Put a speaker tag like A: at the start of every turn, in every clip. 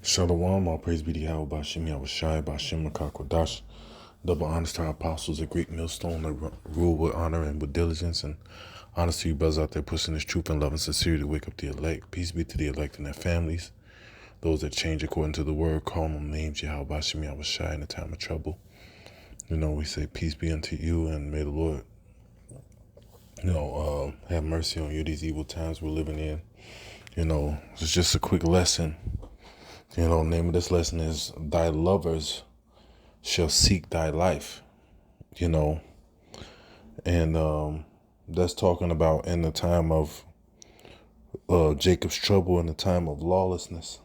A: Shalom, all praise be to Yahweh, Bashim Yahushai, Bashim Makakwadash. Double honors to our apostles, a great millstone that rule with honor and with diligence, and honors to you brothers out there pushing this truth and love and sincerity to wake up the elect. Peace be to the elect and their families, those that change according to the word, calling them names, Yahweh, Bashim Yahushai in the time of trouble. We say peace be unto you, and may the Lord, have mercy on you these evil times we're living in. It's just a quick lesson. Name of this lesson is Thy Lovers Shall Seek Thy Life, and that's talking about in the time of Jacob's trouble, in the time of lawlessness,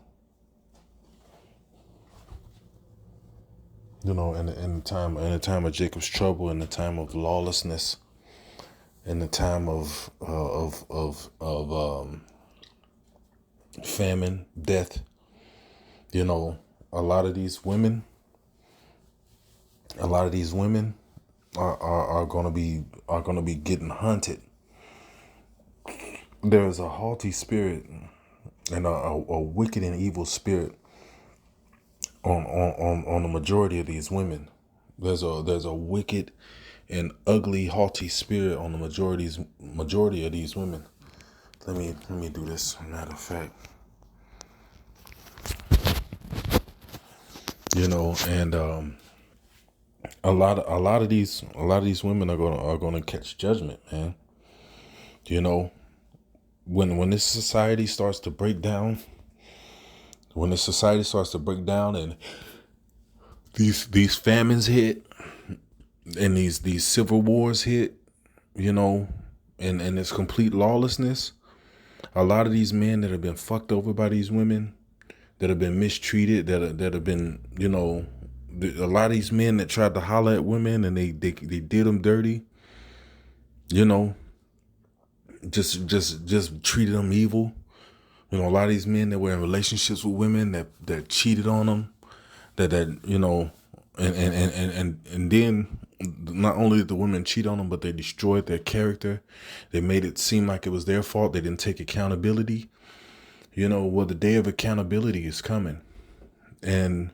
A: in the time of Jacob's trouble, in the time of lawlessness, in the time of famine, death. A lot of these women are gonna be getting hunted. There is a haughty spirit and a wicked and evil spirit on the majority of these women. There's a wicked and ugly, haughty spirit on the majority of these women. Let me do this. Matter of fact, and a lot of these women are gonna catch judgment, man. When this society starts to break down, and these famines hit, and these civil wars hit, and it's complete lawlessness, a lot of these men that have been fucked over by these women, that have been mistreated, that have been, a lot of these men that tried to holler at women and they did them dirty, just treated them evil. A lot of these men that were in relationships with women that cheated on them, and then not only did the women cheat on them, but they destroyed their character. They made it seem like it was their fault. They didn't take accountability. Well, the day of accountability is coming, and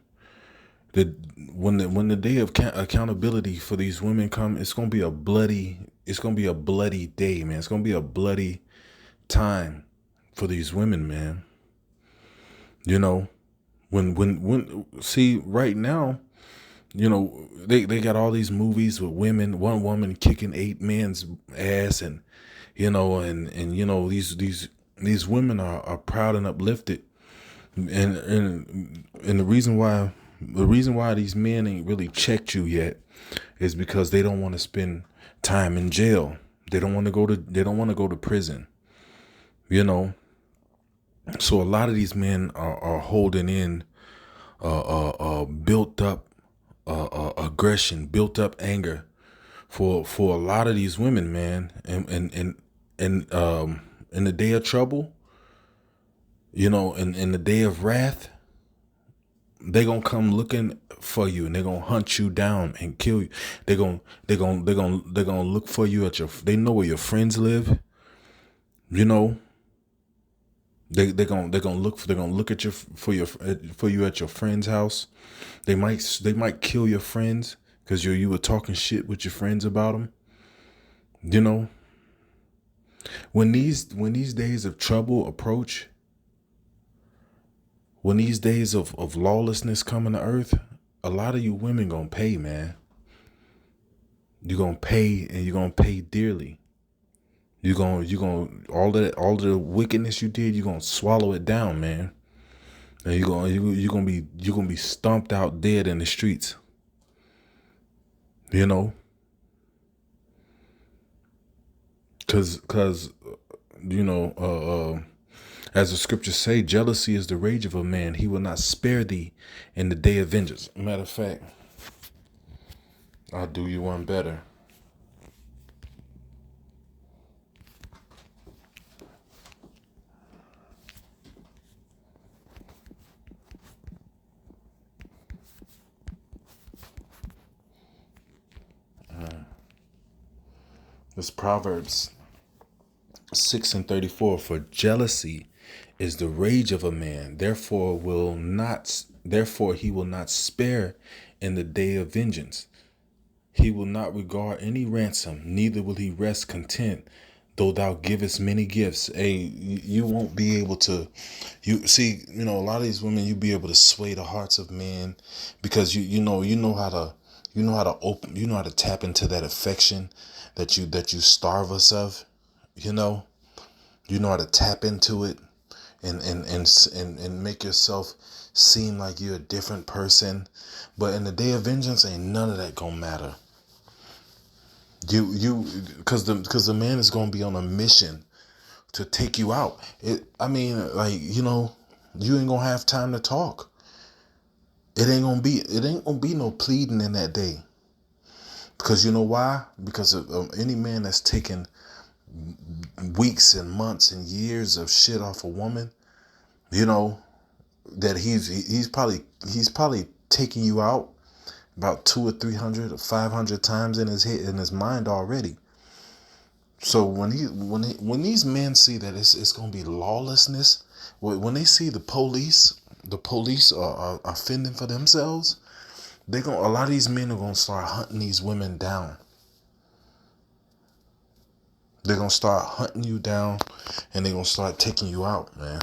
A: when the day of accountability for these women come, it's gonna be a bloody day, man. It's gonna be a bloody time for these women, man. When see right now, they got all these movies with women, one woman kicking 8 men's ass, and these women are proud and uplifted, and the reason why these men ain't really checked you yet is because they don't want to spend time in jail. They don't want to go to prison. So a lot of these men are holding in built up aggression, built up anger for a lot of these women, man. And in the day of trouble, in the day of wrath, they gonna come looking for you, and they gonna hunt you down and kill you. They gonna look for you they know where your friends live. They're gonna look at for you at your friend's house. They might kill your friends because you were talking shit with your friends about them. When these days of trouble approach, when these days of lawlessness come on the earth, a lot of you women gonna pay, man. You're gonna pay, and you're gonna pay dearly. You're gonna all the wickedness you did, you're gonna swallow it down, man. And you're gonna be stomped out dead in the streets. Cause as the scriptures say, jealousy is the rage of a man. He will not spare thee in the day of vengeance. Matter of fact, I'll do you one better. It's Proverbs 6:34. For jealousy is the rage of a man. Therefore he will not spare in the day of vengeance. He will not regard any ransom, neither will he rest content, though thou givest many gifts. Hey, you won't be able to. You see, a lot of these women, you be able to sway the hearts of men because you know how to tap into that affection that you starve us of. You know, you know how to tap into it and make yourself seem like you're a different person. But in the day of vengeance, ain't none of that gonna matter. Because the man is gonna be on a mission to take you out. You ain't gonna have time to talk. It ain't gonna be no pleading in that day. Because you know why? Because of any man that's taken weeks and months and years of shit off a woman, you know, that he's probably taking you out about 200 or 300 or 500 times in his mind already. So when these men see that it's gonna be lawlessness, when they see the police are fending for themselves, a lot of these men are gonna start hunting these women down. They're gonna start hunting you down, and they're gonna start taking you out, man.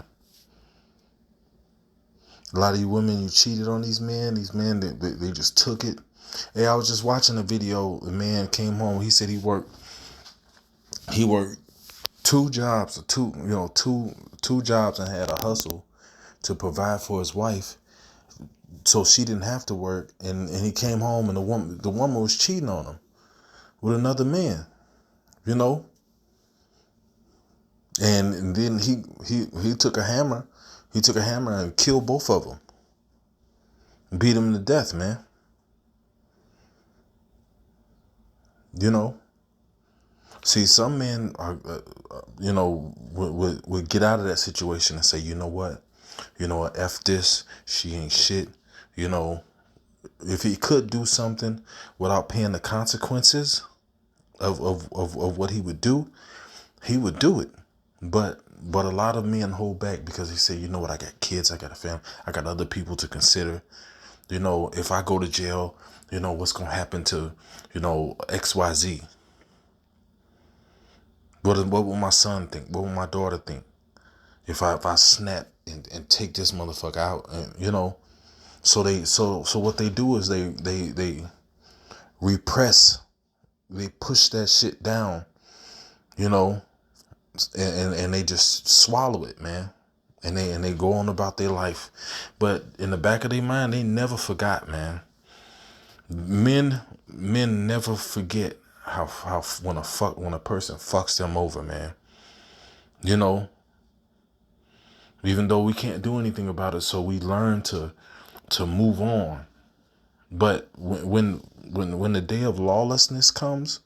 A: A lot of you women, you cheated on these men. These men, they just took it. Hey, I was just watching a video. The man came home. He said he worked two jobs, two jobs, and had a hustle to provide for his wife, so she didn't have to work. And he came home, and the woman was cheating on him with another man. You know, and then he took a hammer. He took a hammer and killed both of them. Beat them to death, man. You know. See, some men are, would get out of that situation and say, F this, she ain't shit. You know, if he could do something without paying the consequences of what he would do, he would do it. But a lot of men hold back because they say, you know what, I got kids, I got a family, I got other people to consider. If I go to jail, what's gonna happen to, XYZ. What will my son think? What will my daughter think if I snap and take this motherfucker out? And. So what they do is they repress, they push that shit down, you know, and they just swallow it, man. And they go on about their life. But in the back of their mind, they never forgot, man. Men never forget how when a person fucks them over, man. You know, even though we can't do anything about it, so we learn to move on. But when the day of lawlessness comes,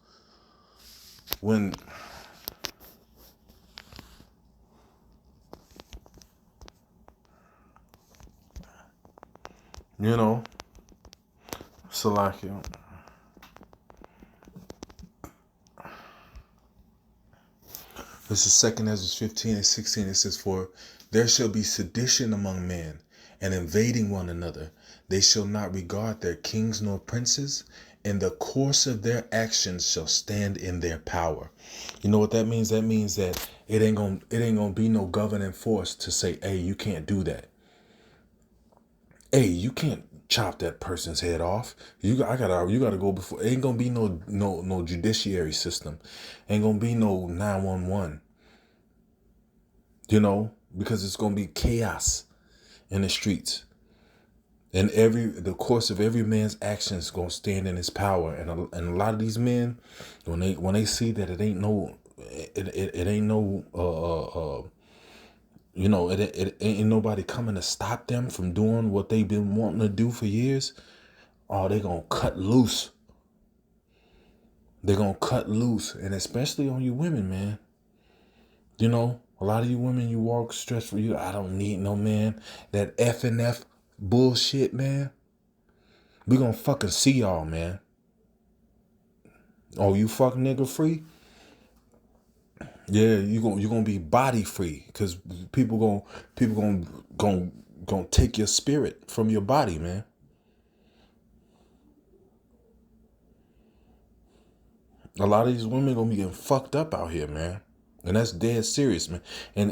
A: when Salakia. This is 2 Ezra 15:16. It says, "For there shall be sedition among men, and invading one another. They shall not regard their kings nor princes, and the course of their actions shall stand in their power." You know what that means? That means that it ain't gonna be no governing force to say, "Hey, you can't do that. Hey, you can't chop that person's head off. You gotta go before." Ain't gonna be no judiciary system. Ain't gonna be no 911. Because it's gonna be chaos in the streets, and the course of every man's actions is gonna stand in his power. And a lot of these men, when they see that it ain't no it ain't nobody coming to stop them from doing what they've been wanting to do for years. Oh, they gonna cut loose. They're gonna cut loose, and especially on you women, man. A lot of you women, you walk stressful. I don't need no man. That F and F bullshit, man. We gonna fucking see y'all, man. Oh, you fuck nigga free? Yeah, you gonna be body free because people gonna take your spirit from your body, man. A lot of these women gonna be getting fucked up out here, man. And that's dead serious, man. And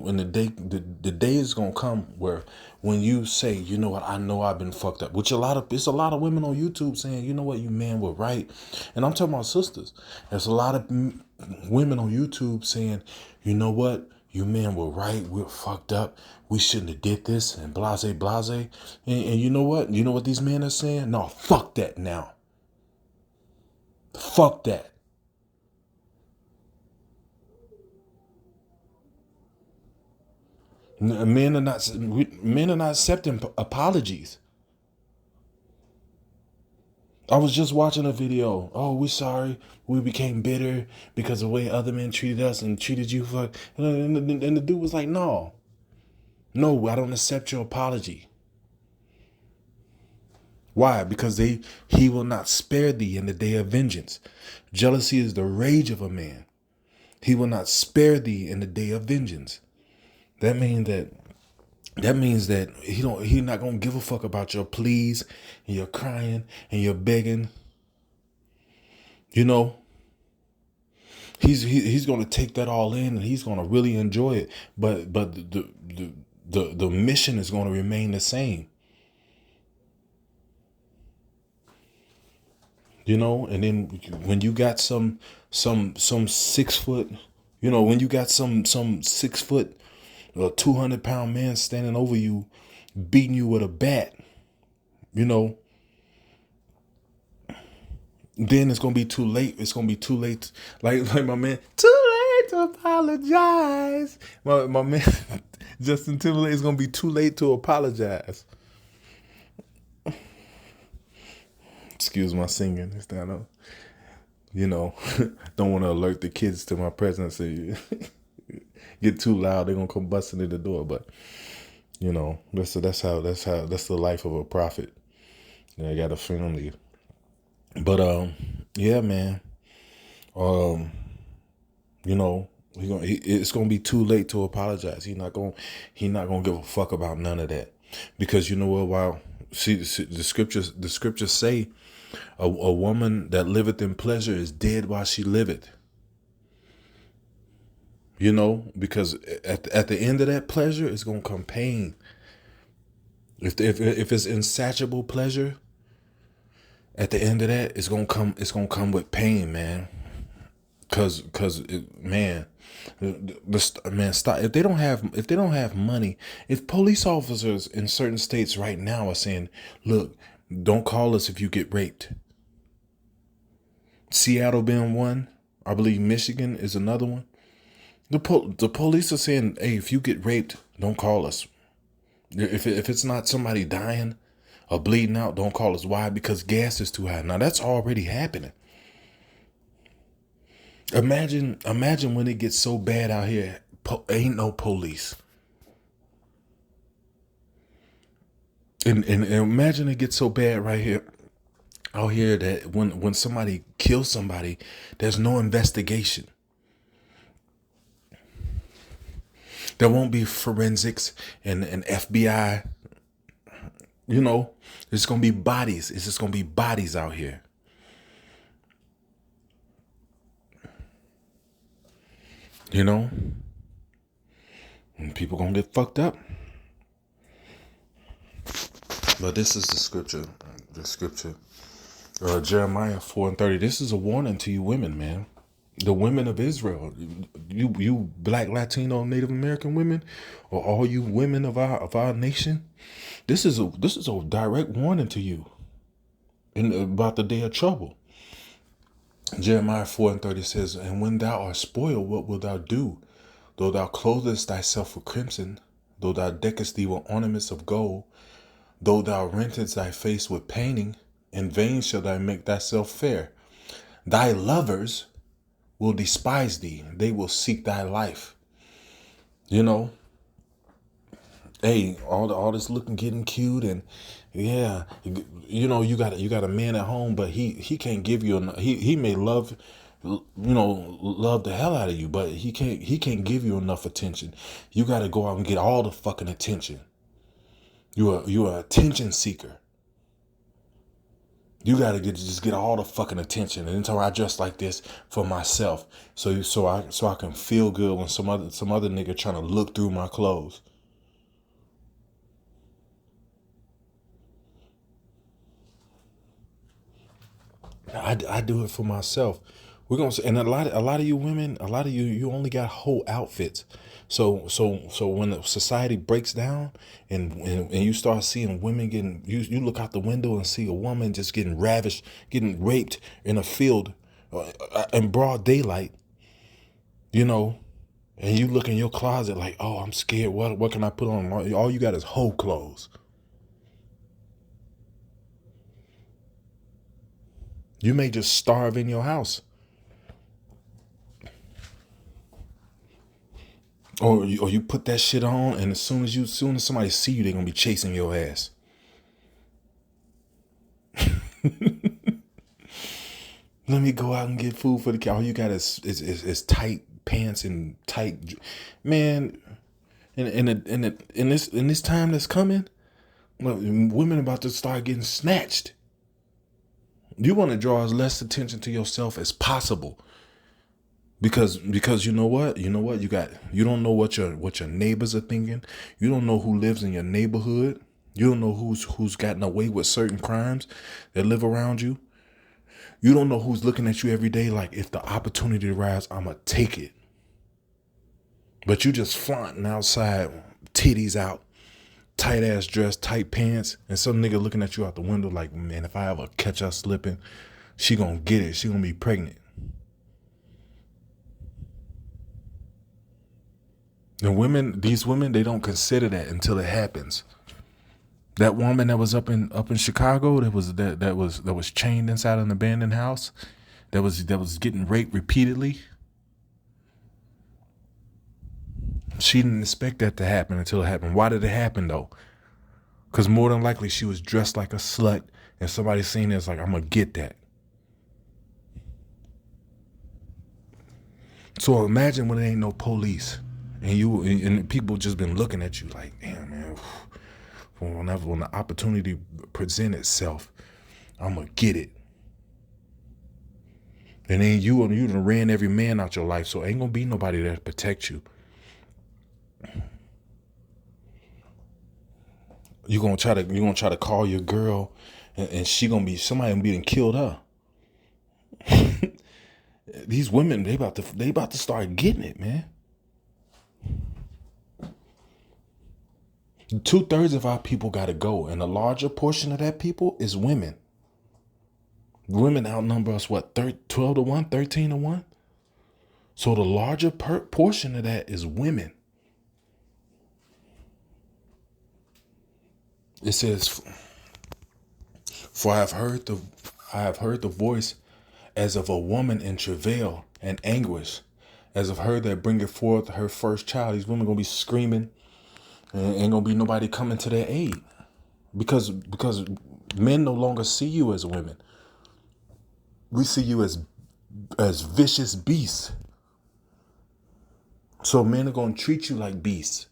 A: when the day is gonna come where when you say, you know what, I know I've been fucked up, which it's a lot of women on YouTube saying, you know what, you men were right. And I'm talking about sisters. There's a lot of women on YouTube saying, you know what, you men were right, we're fucked up, we shouldn't have did this, and blase blase. And you know what these men are saying? No, fuck that now. Fuck that. Men are not accepting apologies. I was just watching a video. Oh, we're sorry. We became bitter because of the way other men treated us and treated you. And the dude was like, no, no, I don't accept your apology. Why? Because he will not spare thee in the day of vengeance. Jealousy is the rage of a man. He will not spare thee in the day of vengeance. That means that he's not gonna give a fuck about your pleas and your crying and your begging. You know, he's gonna take that all in and he's gonna really enjoy it. But the mission is gonna remain the same. You know, and then when you got some 6 foot, when you got some 6 foot, 200-pound man standing over you, beating you with a bat, you know, then it's gonna be too late. It's gonna be too late. Like my man, too late to apologize. My man, Justin Timberlake, is gonna be too late to apologize. Excuse my singing. It's not a, don't want to alert the kids to my presence. Get too loud, they're gonna come busting in the door. But that's the life of a prophet. I got a family. But yeah, man. Um, it's gonna be too late to apologize. He not gonna give a fuck about none of that, because you know what? Wow, see the scriptures say a woman that liveth in pleasure is dead while she liveth. Because at the end of that pleasure, it's gonna come pain. If it's insatiable pleasure, at the end of that, it's gonna come. It's gonna come with pain, man. Man, man, stop. If they don't have money, if police officers in certain states right now are saying, "Look, don't call us if you get raped." Seattle being one, I believe Michigan is another one. The police are saying, "Hey, if you get raped, don't call us. If it's not somebody dying or bleeding out, don't call us." Why? Because gas is too high. Now that's already happening. Imagine when it gets so bad out here, ain't no police. And imagine it gets so bad right here, out here, that when somebody kills somebody, there's no investigation. There won't be forensics and FBI. It's gonna be bodies. It's just gonna be bodies out here. You know, and people gonna get fucked up. But this is the scripture. The scripture, Jeremiah 4:30. This is a warning to you women, man. The women of Israel, you Black, Latino, Native American women, or all you women of our nation. This is a direct warning to you about the day of trouble. Jeremiah 4:30 says, "And when thou art spoiled, what wilt thou do? Though thou clothest thyself with crimson, though thou deckest thee with ornaments of gold, though thou rentest thy face with painting, in vain shall thou make thyself fair. Thy lovers will despise thee, they will seek thy life." You know, hey, all this looking, getting cute, and yeah, you got a man at home, but he can't give you he may love love the hell out of you, but he can't give you enough attention. You got to go out and get all the fucking attention. You're an attention seeker. You gotta just get all the fucking attention. And until I dress like this for myself, so I can feel good when some other nigga trying to look through my clothes. I do it for myself. We're gonna and a lot of you women, a lot of you only got whole outfits. So when the society breaks down and you start seeing women getting you look out the window and see a woman just getting ravished, getting raped in a field in broad daylight, you know, and you look in your closet like, oh, I'm scared. What can I put on? All you got is whole clothes. You may just starve in your house. Or you put that shit on, and as soon as somebody see you, they're gonna be chasing your ass. Let me go out and get food for the kid. All you got is tight pants and tight, man. In this time that's coming, women about to start getting snatched. You want to draw as less attention to yourself as possible. Because you know what? You don't know what your neighbors are thinking. You don't know who lives in your neighborhood. You don't know who's gotten away with certain crimes that live around you. You don't know who's looking at you every day like, if the opportunity arrives, I'ma take it. But you just flaunting outside, titties out, tight ass dress, tight pants, and some nigga looking at you out the window like, man, if I ever catch her slipping, she gonna get it. She gonna be pregnant. These women, they don't consider that until it happens. That woman that was up in Chicago, that was chained inside an abandoned house, that was getting raped repeatedly. She didn't expect that to happen until it happened. Why did it happen though? Because more than likely she was dressed like a slut, and somebody seen it, it's like, I'm gonna get that. So imagine when there ain't no police. And people just been looking at you like, damn, man. When the opportunity present itself, I'm gonna get it. And then you done ran every man out your life, so ain't gonna be nobody there to protect you. You're gonna try to call your girl, and somebody gonna be and killed her. These women, they about to start getting it, man. 2/3 of our people got to go, and a larger portion of that people is women. Women outnumber us, 12 to 1, 13 to 1? So the larger portion of that is women. It says, for I have heard the voice as of a woman in travail and anguish, as of her that bringeth forth her first child. These women gonna be screaming, and ain't gonna be nobody coming to their aid, because men no longer see you as women. We see you as vicious beasts. So men are gonna treat you like beasts.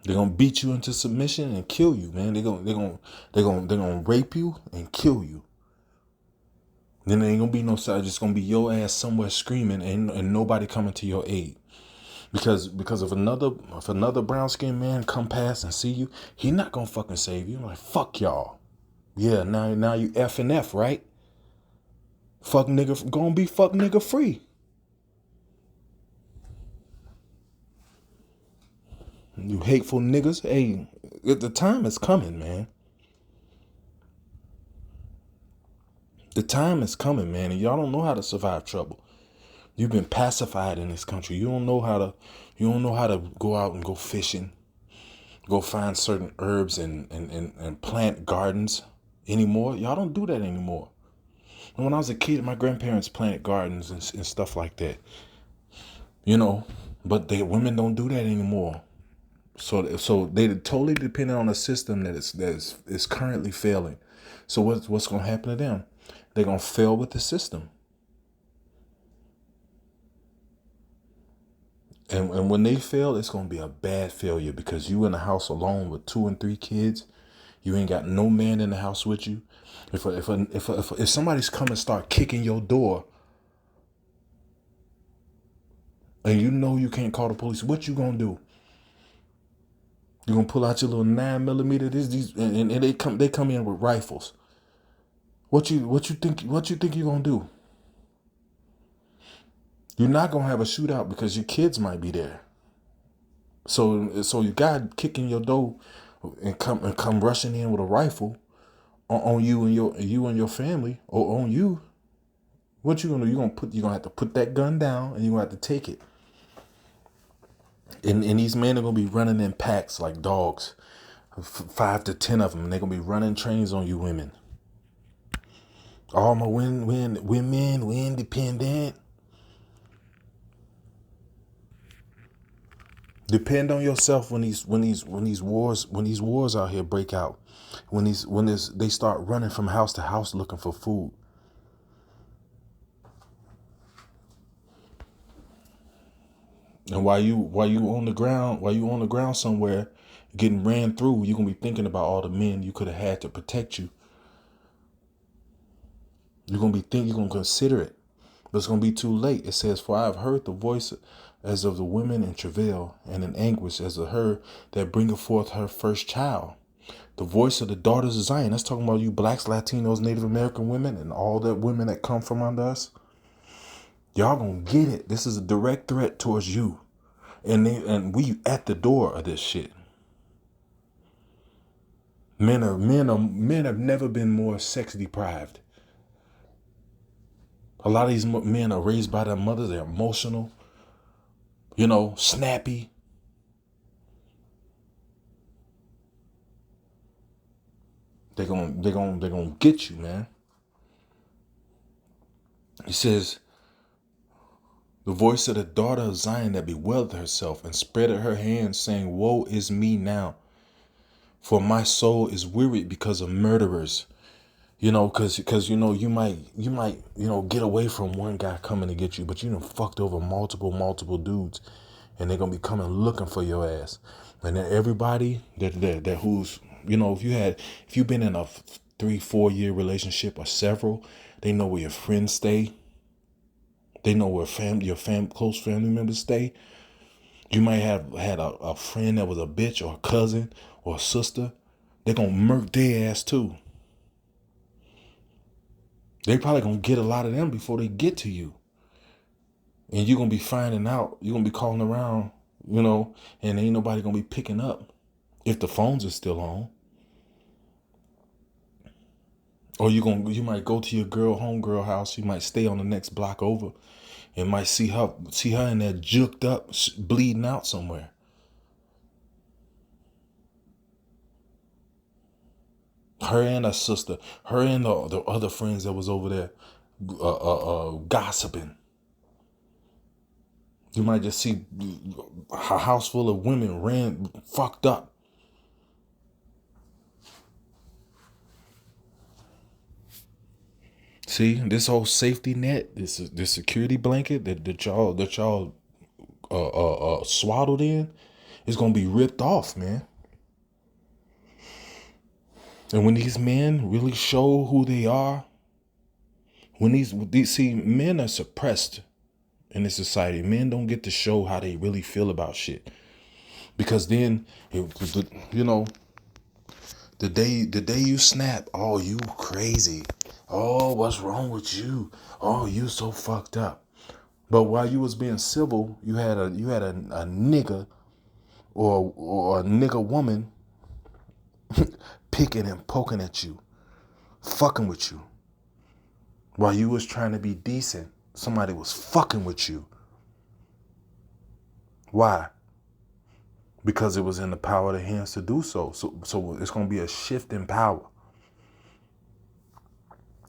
A: They're gonna beat you into submission and kill you, man. They're gonna rape you and kill you. Then there ain't gonna be no side. Just gonna be your ass somewhere screaming, and nobody coming to your aid. Because if another brown skinned man come past and see you, he not gonna fucking save you. I'm like, fuck y'all. Yeah, now you F and F, right? Fuck nigga, gonna be fuck nigga free. You hateful niggas. Hey, the time is coming, man. The time is coming, man, and y'all don't know how to survive trouble. You've been pacified in this country. You don't know how to go out and go fishing, go find certain herbs and plant gardens anymore. Y'all don't do that anymore. And when I was a kid, my grandparents planted gardens and stuff like that. But women don't do that anymore. So they totally dependent on a system that is currently failing. So what's gonna happen to them? They're going to fail with the system. And when they fail, it's going to be a bad failure because you in the house alone with 2 and 3 kids. You ain't got no man in the house with you. If somebody's coming start kicking your door and you know you can't call the police, what you going to do? You going to pull out your little 9mm? And they come in with rifles. What you think you're going to do? You're not going to have a shootout because your kids might be there. So you got kicking your door and come rushing in with a rifle on you and your family, or on you. What you gonna do? You're gonna have to put that gun down and you're gonna have to take it. And these men are gonna be running in packs like dogs, 5 to 10 of them, and they're gonna be running trains on you women. All my women, we independent. Depend on yourself when these wars out here break out. They start running from house to house looking for food. And while you on the ground somewhere getting ran through, you're gonna be thinking about all the men you could have had to protect you. You're gonna consider it. But it's gonna be too late. It says, "For I have heard the voice as of the women in travail, and in anguish as of her that bringeth forth her first child. The voice of the daughters of Zion." That's talking about you blacks, Latinos, Native American women, and all the women that come from under us. Y'all gonna get it. This is a direct threat towards you. And we at the door of this shit. Men have never been more sex deprived. A lot of these men are raised by their mothers. They're emotional, snappy. They're gonna get you, man. He says, "The voice of the daughter of Zion that bewaileth herself and spreadeth her hands, saying, Woe is me now, for my soul is wearied because of murderers." Because you might get away from one guy coming to get you, but you done fucked over multiple dudes, and they're gonna be coming looking for your ass. And then everybody that who's if you've been in a 3-4 year relationship or several, they know where your friends stay. They know where your close family members stay. You might have had a friend that was a bitch, or a cousin or a sister. They're gonna murk their ass too. They probably gonna get a lot of them before they get to you. And you're gonna be finding out, you're gonna be calling around, and ain't nobody gonna be picking up if the phones are still on. Or you might go to your homegirl house, you might stay on the next block over, and might see her in there juked up, bleeding out somewhere. Her and her sister, her and the other friends that was over there gossiping. You might just see a house full of women fucked up. See, this whole safety net, this security blanket that y'all swaddled in, is gonna be ripped off, man. And when these men really show who they are, when these men are suppressed in this society. Men don't get to show how they really feel about shit, because then the day you snap, oh, you crazy, oh, what's wrong with you, oh, you so fucked up. But while you was being civil, you had a nigga or a nigga woman picking and poking at you, fucking with you. While you was trying to be decent, somebody was fucking with you. Why? Because it was in the power of the hands to do so. So it's going to be a shift in power.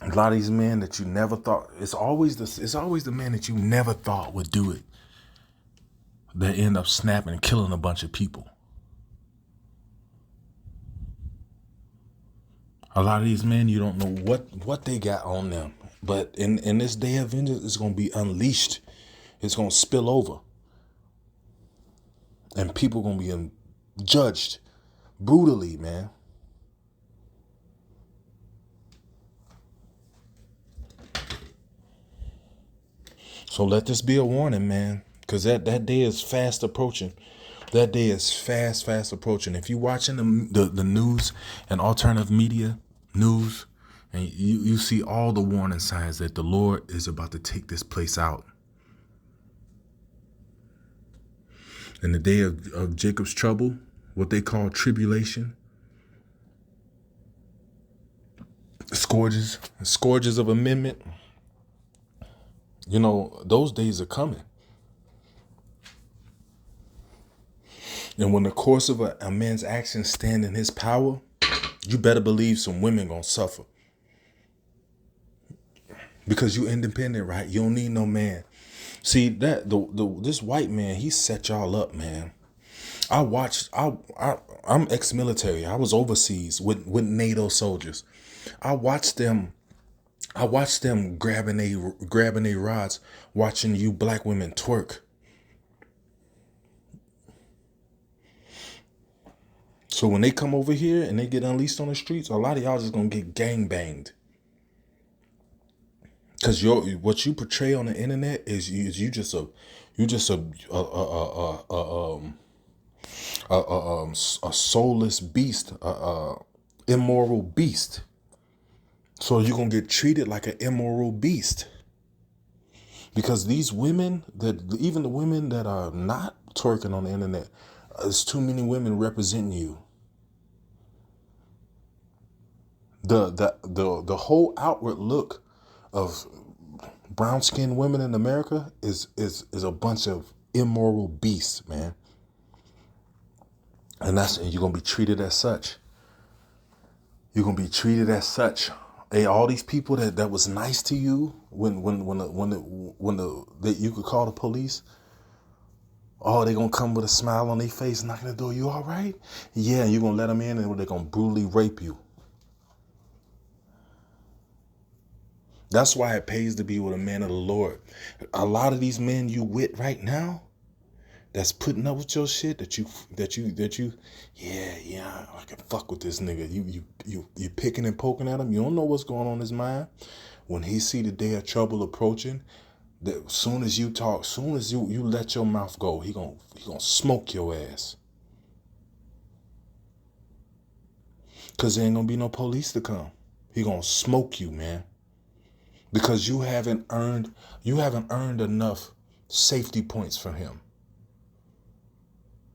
A: A lot of these men that you never thought, it's always the men that you never thought would do it, that end up snapping and killing a bunch of people. A lot of these men, you don't know what they got on them. But in this day of vengeance, it's going to be unleashed. It's going to spill over. And people going to be judged brutally, man. So let this be a warning, man. Because that day is fast approaching. That day is fast approaching. If you're watching the news and alternative media news, and you see all the warning signs that the Lord is about to take this place out. In the day of Jacob's trouble, what they call tribulation, scourges of amendment, those days are coming. And when the course of a man's actions stand in his power, you better believe some women gonna suffer. Because you independent, right? You don't need no man. See that this white man, he set y'all up, man. I'm ex-military. I was overseas with NATO soldiers. I watched them grabbing they rods, watching you black women twerk. So when they come over here and they get unleashed on the streets, a lot of y'all just gonna get gang banged. Cause what you portray on the internet is you just a soulless beast, immoral beast. So you're gonna get treated like an immoral beast. Because these women, even the women that are not twerking on the internet, there's too many women representing you. The whole outward look of brown-skinned women in America is a bunch of immoral beasts, man. And you're gonna be treated as such. You're gonna be treated as such. Hey, all these people that was nice to you when you could call the police. Oh, they gonna come with a smile on their face, knocking the door. You all right? Yeah, you're gonna let them in, and they're gonna brutally rape you. That's why it pays to be with a man of the Lord. A lot of these men you with right now, that's putting up with your shit, that you, yeah, I can fuck with this nigga. You picking and poking at him. You don't know what's going on in his mind. When he see the day of trouble approaching, that soon as you talk, soon as you let your mouth go, he gonna smoke your ass. Cause there ain't gonna be no police to come. He gonna smoke you, man. Because you haven't earned enough safety points from him.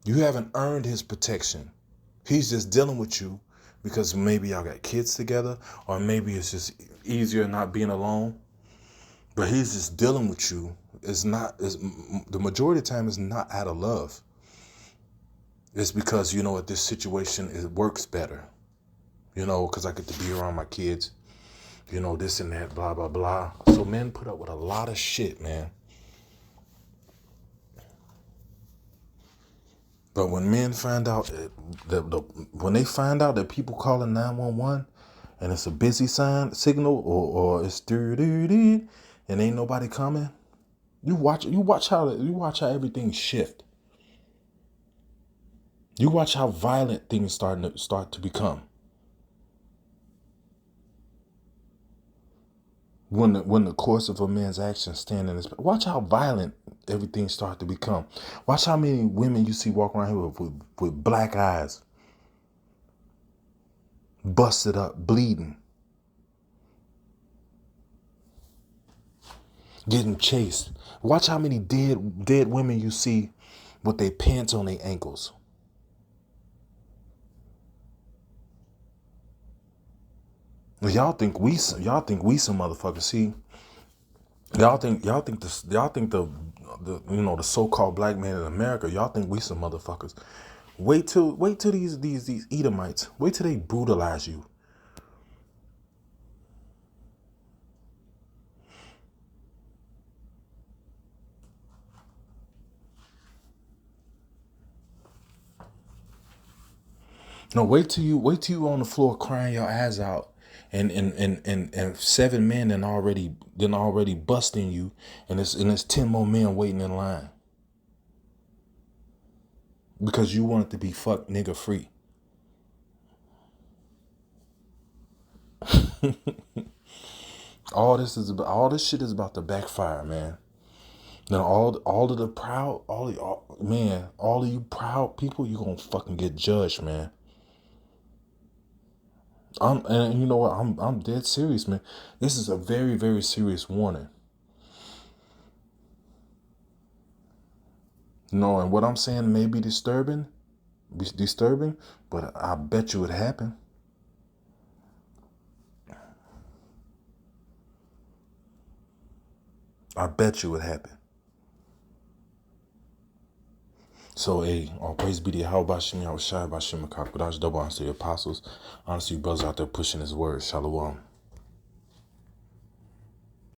A: You haven't earned his protection. He's just dealing with you because maybe y'all got kids together, or maybe it's just easier not being alone. But he's just dealing with you. The majority of the time is not out of love. It's because, at this situation, it works better. Because I get to be around my kids. This and that, blah, blah, blah. So men put up with a lot of shit, man. But when men find out that people calling 911 and it's a busy signal or it's and ain't nobody coming, you watch how everything shift. You watch how violent things start to become. When the course of a man's actions stand in his, watch how violent everything starts to become. Watch how many women you see walk around here with black eyes, busted up, bleeding, getting chased. Watch how many dead women you see with their pants on their ankles. Y'all think we some motherfuckers. See, y'all think the so-called black man in America. Y'all think we some motherfuckers. Wait till these Edomites. Wait till they brutalize you. No, wait till you on the floor crying your eyes out, and 7 men then already busting you, and it's 10 more men waiting in line because you wanted to be fuck nigga free. All this shit is about to backfire, man. Now all of the proud, all of you proud people, you gonna fucking get judged, man. And you know what? I'm dead serious, man. This is a very, very serious warning. No, and what I'm saying may be disturbing, but I bet you it happened. I bet you it happened. So, hey, all praise be to Yahweh Shem Yahweh Shai Bashim Makak, but I was double honest to the apostles. Honestly, brothers out there pushing his word. Shalom.